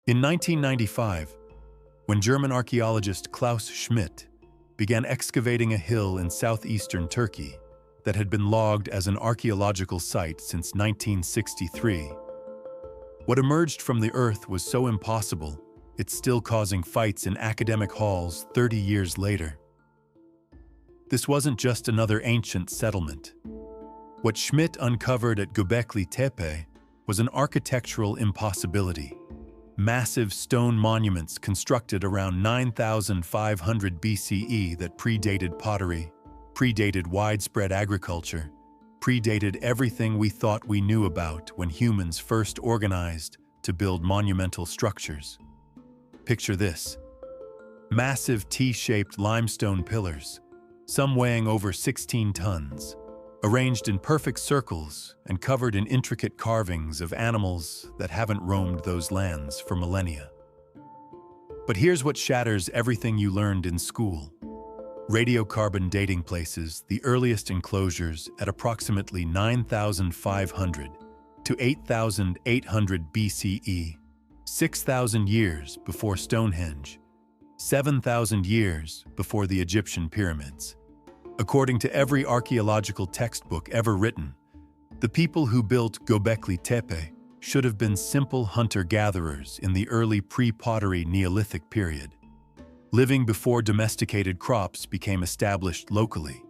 In 1995, when German archaeologist Klaus Schmidt began excavating a hill in southeastern Turkey that had been logged as an archaeological site since 1963, what emerged from the earth was so impossible, it's still causing fights in academic halls 30 years later. This wasn't just another ancient settlement. What Schmidt uncovered at Göbekli Tepe was an architectural impossibility. Massive stone monuments constructed around 9,500 BCE that predated pottery, predated widespread agriculture, predated everything we thought we knew about when humans first organized to build monumental structures. Picture this: massive T-shaped limestone pillars, some weighing over 16 tons, arranged in perfect circles and covered in intricate carvings of animals that haven't roamed those lands for millennia. But here's what shatters everything you learned in school. Radiocarbon dating places the earliest enclosures at approximately 9,500 to 8,800 BCE, 6,000 years before Stonehenge, 7,000 years before the Egyptian pyramids. According to every archaeological textbook ever written, the people who built Göbekli Tepe should have been simple hunter-gatherers in the early pre-pottery Neolithic period, living before domesticated crops became established locally,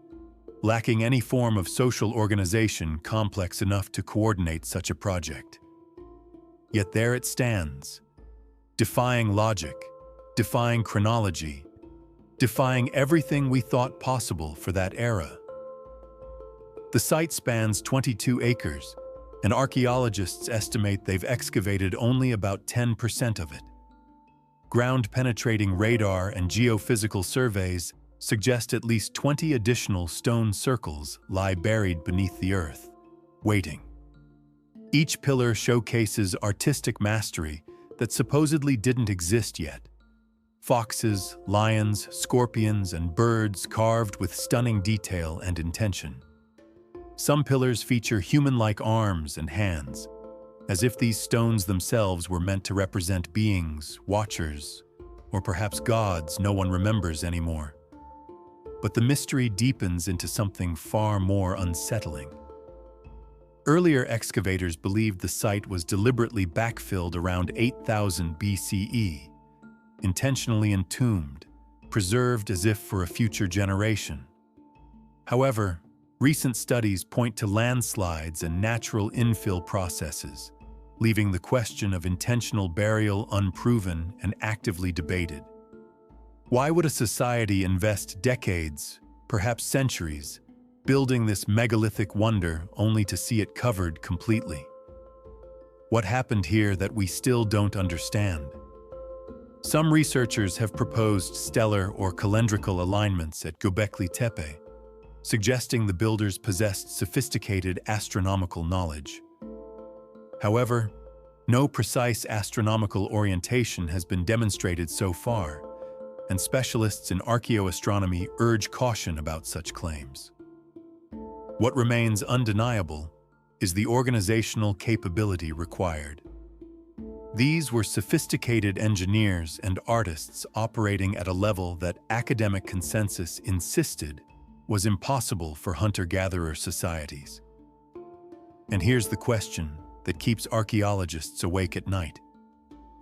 lacking any form of social organization complex enough to coordinate such a project. Yet there it stands, defying logic, defying chronology, defying everything we thought possible for that era. The site spans 22 acres, and archaeologists estimate they've excavated only about 10% of it. Ground-penetrating radar and geophysical surveys suggest at least 20 additional stone circles lie buried beneath the earth, waiting. Each pillar showcases artistic mastery that supposedly didn't exist yet. Foxes, lions, scorpions, and birds carved with stunning detail and intention. Some pillars feature human-like arms and hands, as if these stones themselves were meant to represent beings, watchers, or perhaps gods no one remembers anymore. But the mystery deepens into something far more unsettling. Earlier excavators believed the site was deliberately backfilled around 8,000 BCE, intentionally entombed, preserved as if for a future generation. However, recent studies point to landslides and natural infill processes, leaving the question of intentional burial unproven and actively debated. Why would a society invest decades, perhaps centuries, building this megalithic wonder only to see it covered completely? What happened here that we still don't understand? Some researchers have proposed stellar or calendrical alignments at Göbekli Tepe, suggesting the builders possessed sophisticated astronomical knowledge. However, no precise astronomical orientation has been demonstrated so far, and specialists in archaeoastronomy urge caution about such claims. What remains undeniable is the organizational capability required. These were sophisticated engineers and artists operating at a level that academic consensus insisted was impossible for hunter-gatherer societies. And here's the question that keeps archaeologists awake at night.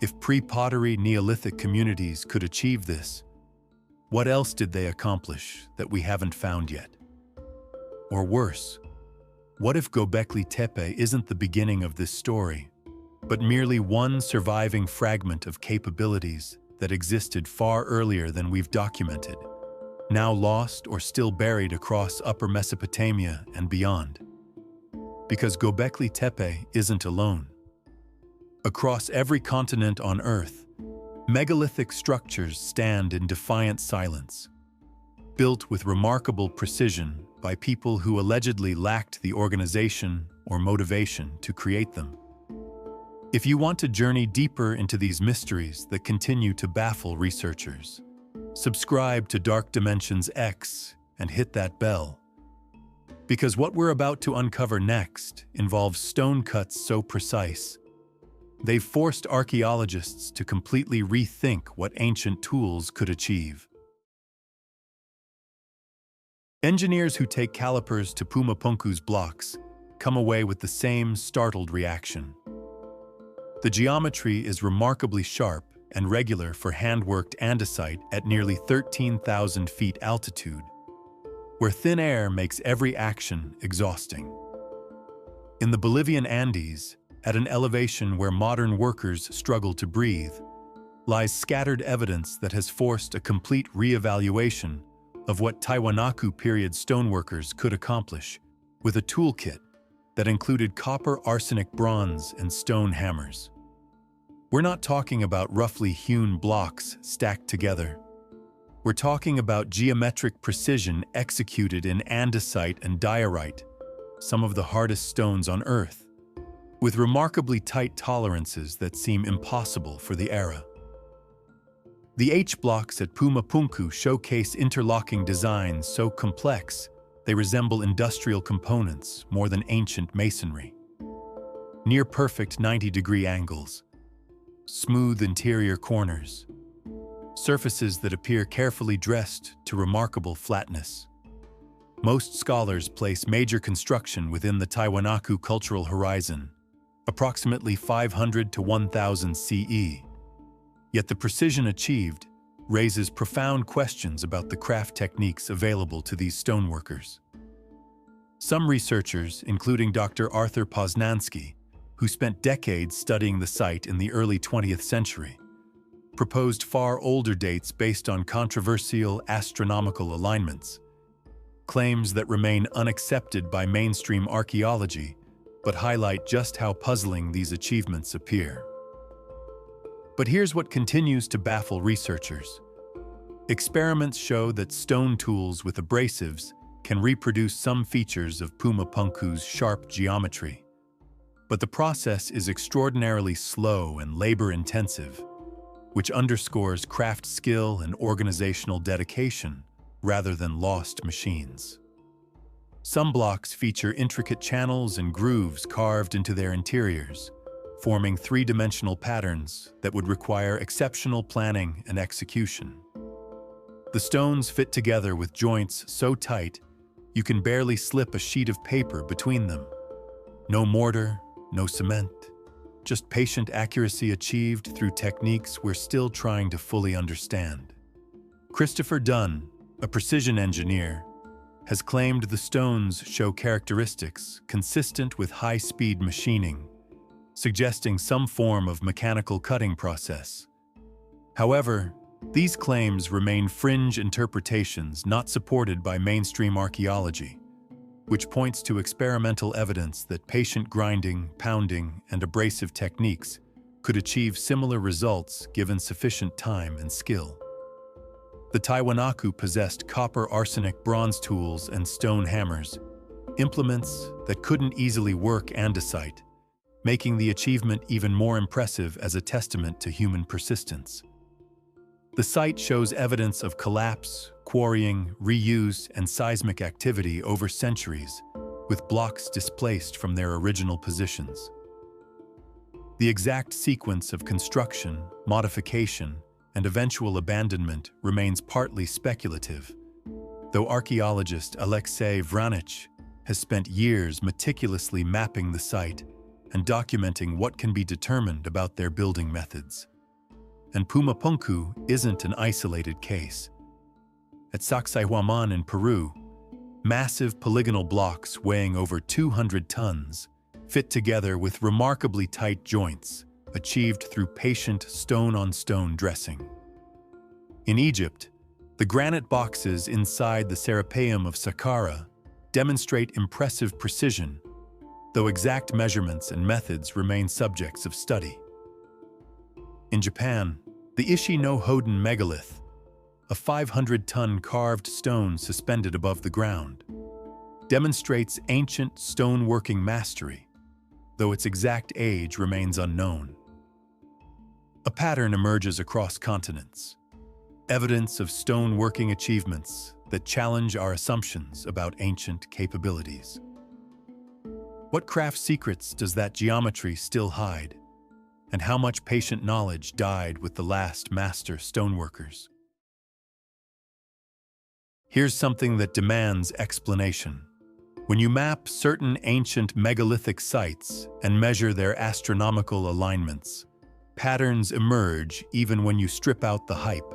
If pre-pottery Neolithic communities could achieve this, what else did they accomplish that we haven't found yet? Or worse, what if Göbekli Tepe isn't the beginning of this story, but merely one surviving fragment of capabilities that existed far earlier than we've documented, now lost or still buried across Upper Mesopotamia and beyond? Because Göbekli Tepe isn't alone. Across every continent on Earth, megalithic structures stand in defiant silence, built with remarkable precision by people who allegedly lacked the organization or motivation to create them. If you want to journey deeper into these mysteries that continue to baffle researchers, subscribe to Dark Dimensions X and hit that bell. Because what we're about to uncover next involves stone cuts so precise, They've forced archaeologists to completely rethink what ancient tools could achieve. Engineers who take calipers to Puma Punku's blocks come away with the same startled reaction. The geometry is remarkably sharp and regular for hand-worked andesite at nearly 13,000 feet altitude, where thin air makes every action exhausting. In the Bolivian Andes, at an elevation where modern workers struggle to breathe, lies scattered evidence that has forced a complete re-evaluation of what Tiwanaku period stoneworkers could accomplish with a toolkit that included copper arsenic bronze and stone hammers. We're not talking about roughly hewn blocks stacked together. We're talking about geometric precision executed in andesite and diorite, some of the hardest stones on Earth, with remarkably tight tolerances that seem impossible for the era. The H-blocks at Puma Punku showcase interlocking designs so complex they resemble industrial components more than ancient masonry. Near-perfect 90-degree angles, smooth interior corners, surfaces that appear carefully dressed to remarkable flatness. Most scholars place major construction within the Tiwanaku cultural horizon, approximately 500 to 1000 CE. Yet the precision achieved raises profound questions about the craft techniques available to these stoneworkers. Some researchers, including Dr. Arthur Poznansky, who spent decades studying the site in the early 20th century, proposed far older dates based on controversial astronomical alignments, claims that remain unaccepted by mainstream archaeology but highlight just how puzzling these achievements appear. But here's what continues to baffle researchers. Experiments show that stone tools with abrasives can reproduce some features of Puma Punku's sharp geometry. But the process is extraordinarily slow and labor-intensive, which underscores craft skill and organizational dedication rather than lost machines. Some blocks feature intricate channels and grooves carved into their interiors, forming three-dimensional patterns that would require exceptional planning and execution. The stones fit together with joints so tight you can barely slip a sheet of paper between them. No mortar, no cement, just patient accuracy achieved through techniques we're still trying to fully understand. Christopher Dunn, a precision engineer, has claimed the stones show characteristics consistent with high-speed machining, suggesting some form of mechanical cutting process. However, these claims remain fringe interpretations not supported by mainstream archaeology, which points to experimental evidence that patient grinding, pounding, and abrasive techniques could achieve similar results given sufficient time and skill. The Tiwanaku possessed copper arsenic bronze tools and stone hammers, implements that couldn't easily work andesite, making the achievement even more impressive as a testament to human persistence. The site shows evidence of collapse, quarrying, reuse, and seismic activity over centuries, with blocks displaced from their original positions. The exact sequence of construction, modification, and eventual abandonment remains partly speculative, though archaeologist Alexei Vranich has spent years meticulously mapping the site and documenting what can be determined about their building methods. And Puma Punku isn't an isolated case. At Sacsayhuaman in Peru, massive polygonal blocks weighing over 200 tons fit together with remarkably tight joints, achieved through patient stone-on-stone dressing. In Egypt, the granite boxes inside the Serapeum of Saqqara demonstrate impressive precision, though exact measurements and methods remain subjects of study. In Japan, the Ishi-no-Hoden megalith, a 500-ton carved stone suspended above the ground, demonstrates ancient stoneworking mastery, though its exact age remains unknown. A pattern emerges across continents, evidence of stoneworking achievements that challenge our assumptions about ancient capabilities. What craft secrets does that geometry still hide? and how much patient knowledge died with the last master stoneworkers. Here's something that demands explanation. When you map certain ancient megalithic sites and measure their astronomical alignments, patterns emerge even when you strip out the hype.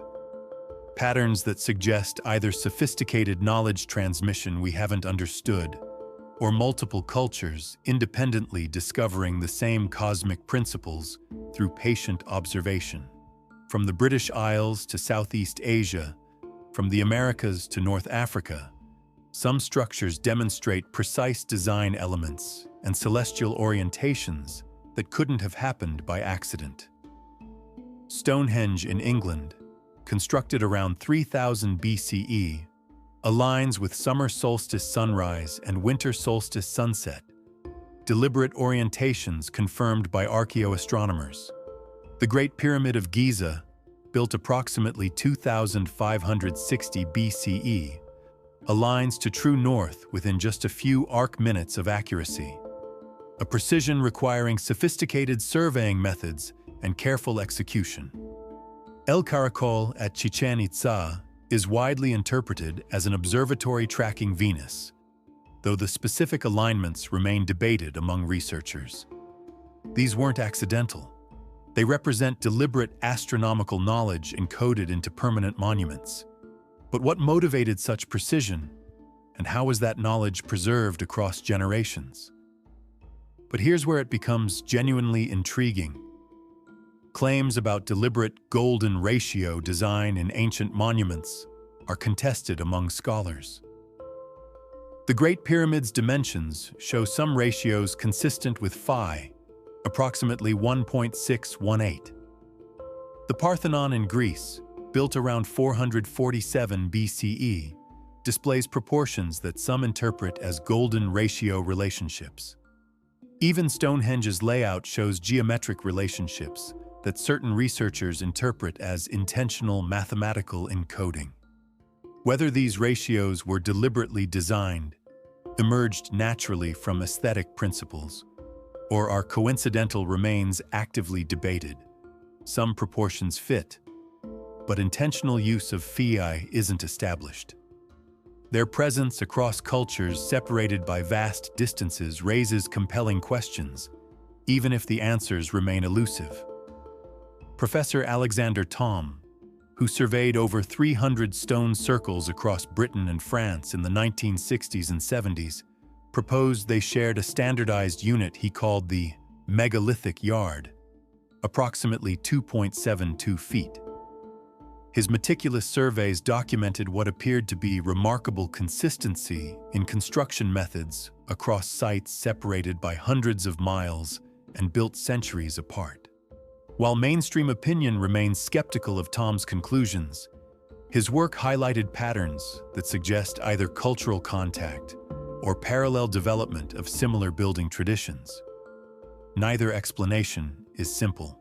Patterns that suggest either sophisticated knowledge transmission we haven't understood, or multiple cultures independently discovering the same cosmic principles through patient observation. From the British Isles to Southeast Asia, from the Americas to North Africa, some structures demonstrate precise design elements and celestial orientations that couldn't have happened by accident. Stonehenge in England, constructed around 3000 BCE, aligns with summer solstice sunrise and winter solstice sunset, deliberate orientations confirmed by archaeoastronomers. The Great Pyramid of Giza, built approximately 2560 BCE, aligns to true north within just a few arc minutes of accuracy, a precision requiring sophisticated surveying methods and careful execution. El Caracol at Chichen Itza is widely interpreted as an observatory tracking Venus, though the specific alignments remain debated among researchers. These weren't accidental. They represent deliberate astronomical knowledge encoded into permanent monuments. But what motivated such precision, and how was that knowledge preserved across generations? But here's where it becomes genuinely intriguing. Claims about deliberate golden ratio design in ancient monuments are contested among scholars. The Great Pyramid's dimensions show some ratios consistent with phi, approximately 1.618. The Parthenon in Greece, built around 447 BCE, displays proportions that some interpret as golden ratio relationships. Even Stonehenge's layout shows geometric relationships that certain researchers interpret as intentional mathematical encoding. Whether these ratios were deliberately designed, emerged naturally from aesthetic principles, or are coincidental remains actively debated. Some proportions fit, but intentional use of phi isn't established. Their presence across cultures separated by vast distances raises compelling questions, even if the answers remain elusive. Professor Alexander Thom, who surveyed over 300 stone circles across Britain and France in the 1960s and 70s, proposed they shared a standardized unit he called the Megalithic yard, approximately 2.72 feet. His meticulous surveys documented what appeared to be remarkable consistency in construction methods across sites separated by hundreds of miles and built centuries apart. While mainstream opinion remains skeptical of Thom's conclusions, his work highlighted patterns that suggest either cultural contact or parallel development of similar building traditions. Neither explanation is simple.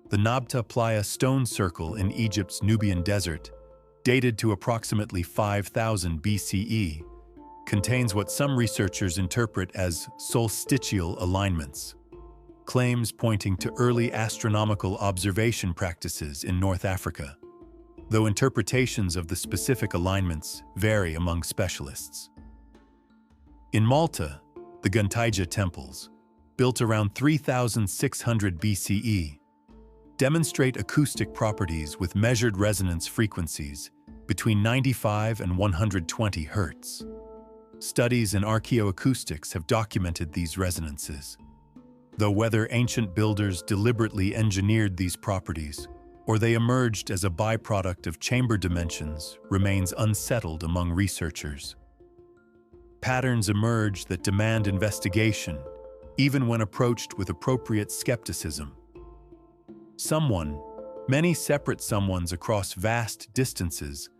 The Nabta Playa stone circle in Egypt's Nubian desert, dated to approximately 5000 BCE, contains what some researchers interpret as solstitial alignments, claims pointing to early astronomical observation practices in North Africa, though interpretations of the specific alignments vary among specialists. In Malta, the Guntaija temples, built around 3600 BCE, demonstrate acoustic properties with measured resonance frequencies between 95 and 120 Hz. Studies in archaeoacoustics have documented these resonances, though whether ancient builders deliberately engineered these properties or they emerged as a byproduct of chamber dimensions remains unsettled among researchers. Patterns emerge that demand investigation, even when approached with appropriate skepticism. Many separate someones across vast distances,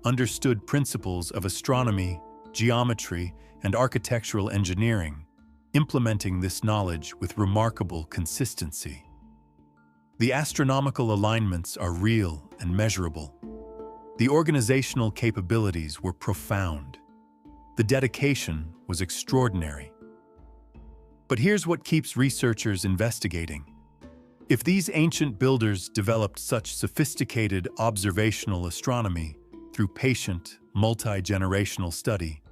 understood principles of astronomy, geometry, and architectural engineering, implementing this knowledge with remarkable consistency. The astronomical alignments are real and measurable. The organizational capabilities were profound. The dedication was extraordinary. But here's what keeps researchers investigating. If these ancient builders developed such sophisticated observational astronomy through patient, multi-generational study,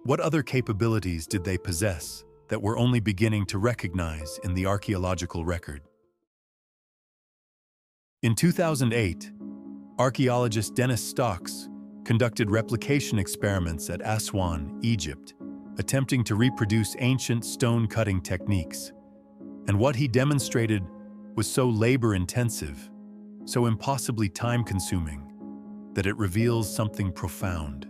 what other capabilities did they possess that we're only beginning to recognize in the archaeological record? In 2008, archaeologist Dennis Stocks conducted replication experiments at Aswan, Egypt, attempting to reproduce ancient stone-cutting techniques. And what he demonstrated was so labor-intensive, so impossibly time-consuming, that it reveals something profound.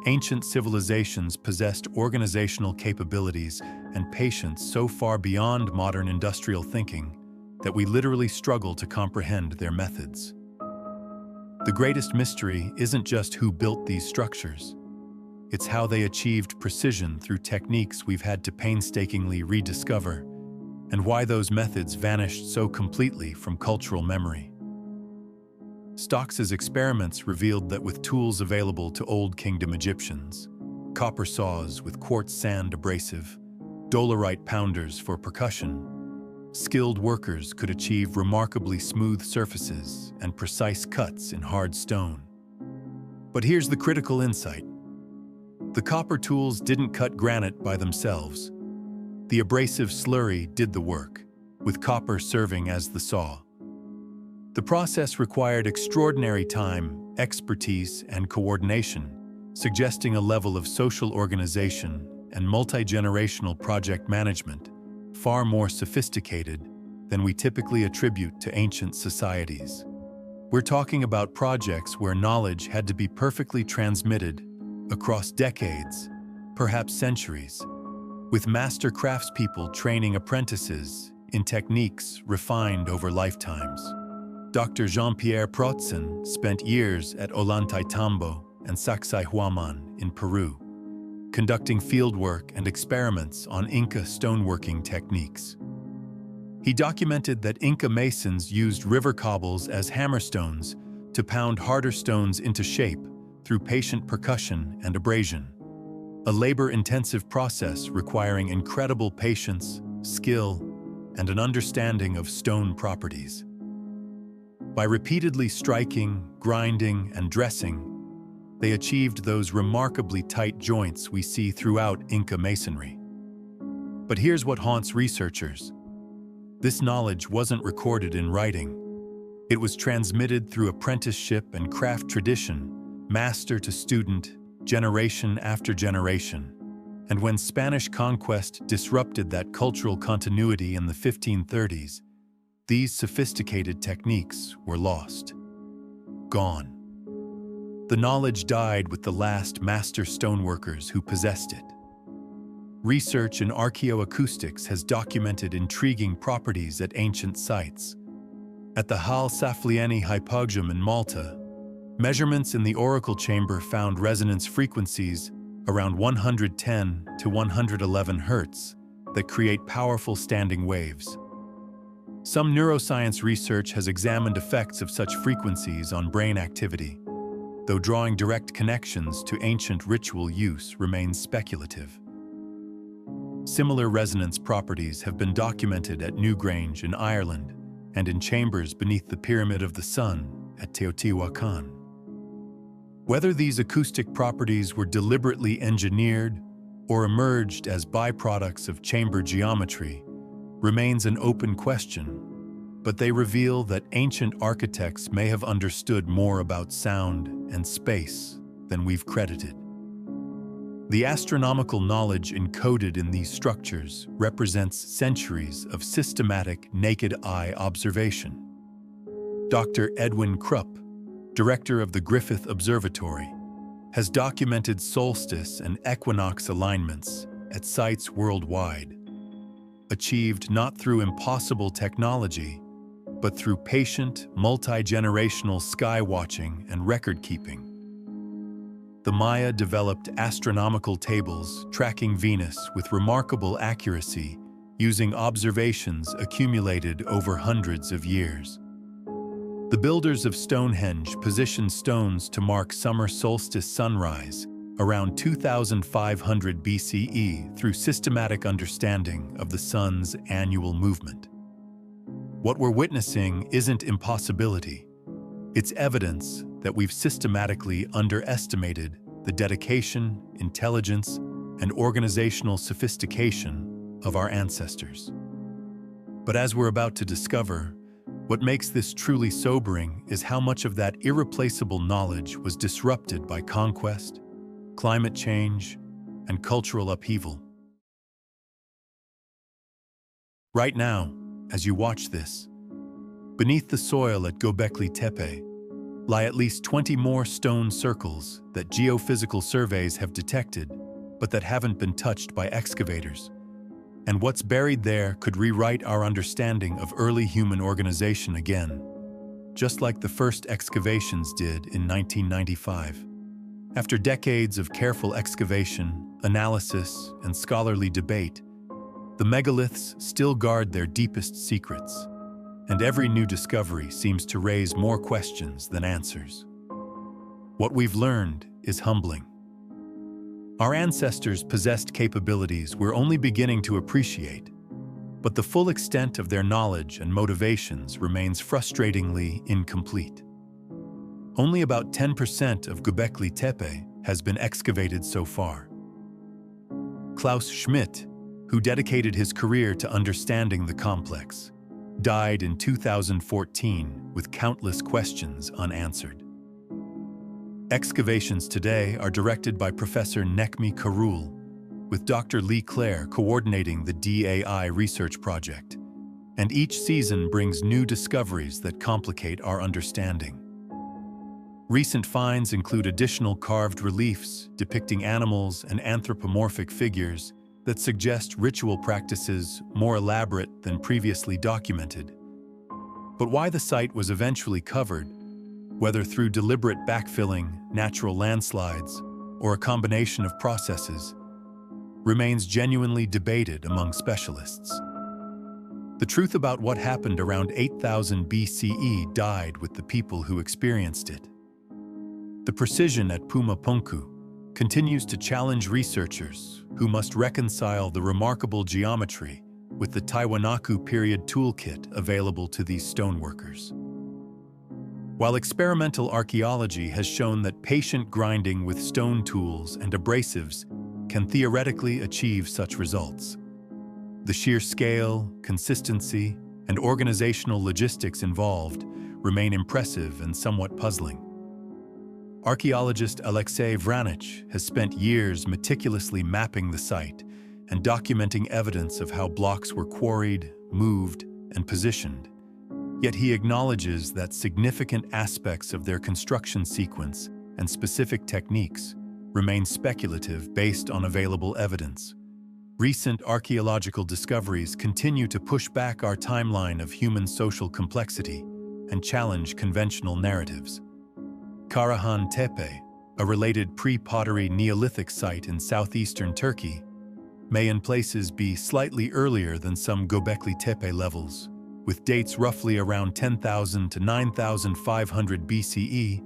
Ancient civilizations possessed organizational capabilities and patience so far beyond modern industrial thinking that we literally struggle to comprehend their methods. The greatest mystery isn't just who built these structures. It's how they achieved precision through techniques we've had to painstakingly rediscover, and why those methods vanished so completely from cultural memory. Stocks's experiments revealed that with tools available to Old Kingdom Egyptians, copper saws with quartz sand abrasive, dolerite pounders for percussion, skilled workers could achieve remarkably smooth surfaces and precise cuts in hard stone. But here's the critical insight. The copper tools didn't cut granite by themselves. The abrasive slurry did the work, with copper serving as the saw. The process required extraordinary time, expertise, and coordination, suggesting a level of social organization and multi-generational project management far more sophisticated than we typically attribute to ancient societies. We're talking about projects where knowledge had to be perfectly transmitted across decades, perhaps centuries, with master craftspeople training apprentices in techniques refined over lifetimes. Dr. Jean-Pierre Protzen spent years at Ollantaytambo and Sacsayhuaman in Peru, conducting fieldwork and experiments on Inca stoneworking techniques. He documented that Inca masons used river cobbles as hammerstones to pound harder stones into shape through patient percussion and abrasion, a labor-intensive process requiring incredible patience, skill, and an understanding of stone properties. By repeatedly striking, grinding, and dressing, they achieved those remarkably tight joints we see throughout Inca masonry. But here's what haunts researchers. This knowledge wasn't recorded in writing. It was transmitted through apprenticeship and craft tradition, master to student, generation after generation. And when Spanish conquest disrupted that cultural continuity in the 1530s, these sophisticated techniques were lost. Gone. The knowledge died with the last master stoneworkers who possessed it. Research in archaeoacoustics has documented intriguing properties at ancient sites. At the Hal Saflieni Hypogeum in Malta, measurements in the oracle chamber found resonance frequencies around 110 to 111 Hz that create powerful standing waves. Some neuroscience research has examined effects of such frequencies on brain activity, though drawing direct connections to ancient ritual use remains speculative. Similar resonance properties have been documented at Newgrange in Ireland and in chambers beneath the Pyramid of the Sun at Teotihuacan. Whether these acoustic properties were deliberately engineered or emerged as byproducts of chamber geometry remains an open question, but they reveal that ancient architects may have understood more about sound and space than we've credited. The astronomical knowledge encoded in these structures represents centuries of systematic naked-eye observation. Dr. Edwin Krupp, director of the Griffith Observatory, has documented solstice and equinox alignments at sites worldwide, achieved not through impossible technology, but through patient, multi-generational sky watching and record-keeping. The Maya developed astronomical tables tracking Venus with remarkable accuracy using observations accumulated over hundreds of years. The builders of Stonehenge positioned stones to mark summer solstice sunrise around 2500 BCE through systematic understanding of the sun's annual movement. What we're witnessing isn't impossibility. It's evidence that we've systematically underestimated the dedication, intelligence, and organizational sophistication of our ancestors. But as we're about to discover, what makes this truly sobering is how much of that irreplaceable knowledge was disrupted by conquest, climate change, and cultural upheaval. Right now, as you watch this, beneath the soil at Göbekli Tepe lie at least 20 more stone circles that geophysical surveys have detected, but that haven't been touched by excavators. And what's buried there could rewrite our understanding of early human organization again, just like the first excavations did in 1995. After decades of careful excavation, analysis, and scholarly debate, the megaliths still guard their deepest secrets, and every new discovery seems to raise more questions than answers. What we've learned is humbling. Our ancestors possessed capabilities we're only beginning to appreciate, but the full extent of their knowledge and motivations remains frustratingly incomplete. Only about 10% of Göbekli Tepe has been excavated so far. Klaus Schmidt, who dedicated his career to understanding the complex, died in 2014 with countless questions unanswered. Excavations today are directed by Professor Necmi Karul, with Dr. Lee Clare coordinating the DAI research project, and each season brings new discoveries that complicate our understanding. Recent finds include additional carved reliefs depicting animals and anthropomorphic figures that suggest ritual practices more elaborate than previously documented. But why the site was eventually covered, whether through deliberate backfilling, natural landslides, or a combination of processes, remains genuinely debated among specialists. The truth about what happened around 8000 BCE died with the people who experienced it. The precision at Puma Punku continues to challenge researchers who must reconcile the remarkable geometry with the Tiwanaku period toolkit available to these stoneworkers. While experimental archaeology has shown that patient grinding with stone tools and abrasives can theoretically achieve such results, the sheer scale, consistency, and organizational logistics involved remain impressive and somewhat puzzling. Archaeologist Alexei Vranich has spent years meticulously mapping the site and documenting evidence of how blocks were quarried, moved, and positioned. Yet he acknowledges that significant aspects of their construction sequence and specific techniques remain speculative based on available evidence. Recent archaeological discoveries continue to push back our timeline of human social complexity and challenge conventional narratives. Karahan Tepe, a related pre-pottery Neolithic site in southeastern Turkey, may in places be slightly earlier than some Göbekli Tepe levels, with dates roughly around 10,000 to 9,500 BCE,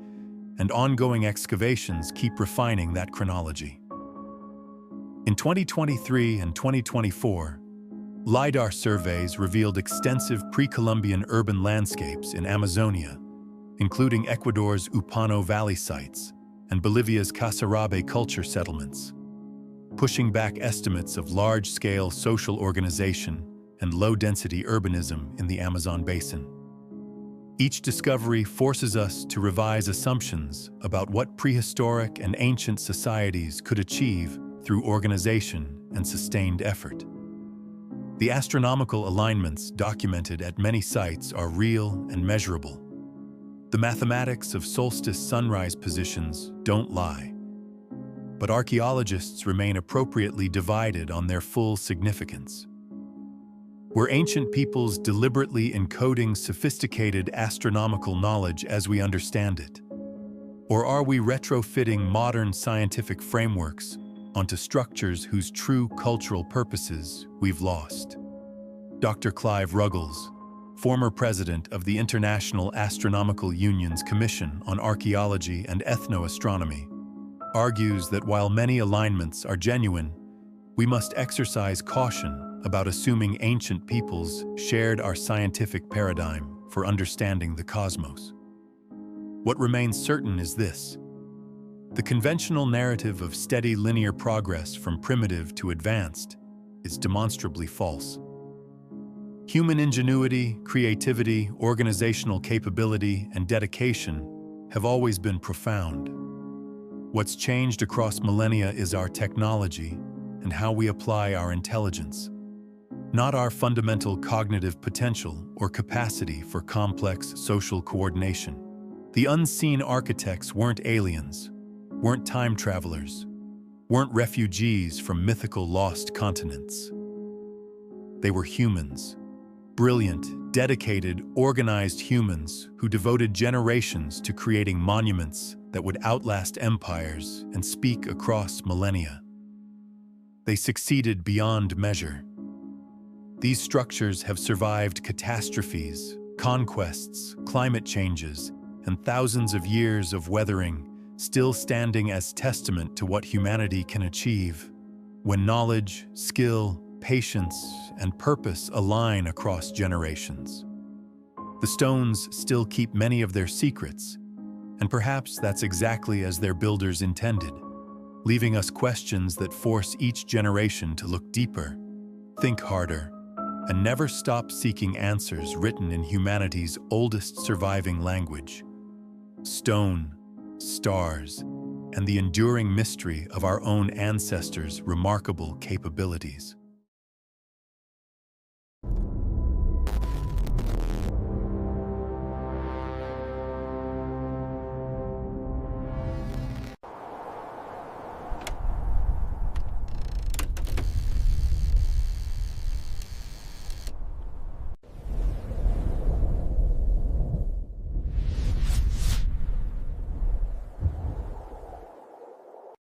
and ongoing excavations keep refining that chronology. In 2023 and 2024, LiDAR surveys revealed extensive pre-Columbian urban landscapes in Amazonia, including Ecuador's Upano Valley sites and Bolivia's Casarabe culture settlements, pushing back estimates of large-scale social organization and low-density urbanism in the Amazon basin. Each discovery forces us to revise assumptions about what prehistoric and ancient societies could achieve through organization and sustained effort. The astronomical alignments documented at many sites are real and measurable. The mathematics of solstice sunrise positions don't lie, but archaeologists remain appropriately divided on their full significance. Were ancient peoples deliberately encoding sophisticated astronomical knowledge as we understand it? Or are we retrofitting modern scientific frameworks onto structures whose true cultural purposes we've lost? Dr. Clive Ruggles, former president of the International Astronomical Union's Commission on Archaeology and Ethnoastronomy, argues that while many alignments are genuine, we must exercise caution about assuming ancient peoples shared our scientific paradigm for understanding the cosmos. What remains certain is this: the conventional narrative of steady linear progress from primitive to advanced is demonstrably false. Human ingenuity, creativity, organizational capability, and dedication have always been profound. What's changed across millennia is our technology and how we apply our intelligence, not our fundamental cognitive potential or capacity for complex social coordination. The unseen architects weren't aliens, weren't time travelers, weren't refugees from mythical lost continents. They were humans. Brilliant, dedicated, organized humans who devoted generations to creating monuments that would outlast empires and speak across millennia. They succeeded beyond measure. These structures have survived catastrophes, conquests, climate changes, and thousands of years of weathering, still standing as testament to what humanity can achieve when knowledge, skill, patience, and purpose align across generations. The stones still keep many of their secrets, and perhaps that's exactly as their builders intended, leaving us questions that force each generation to look deeper, think harder, and never stop seeking answers written in humanity's oldest surviving language: stone, stars, and the enduring mystery of our own ancestors' remarkable capabilities.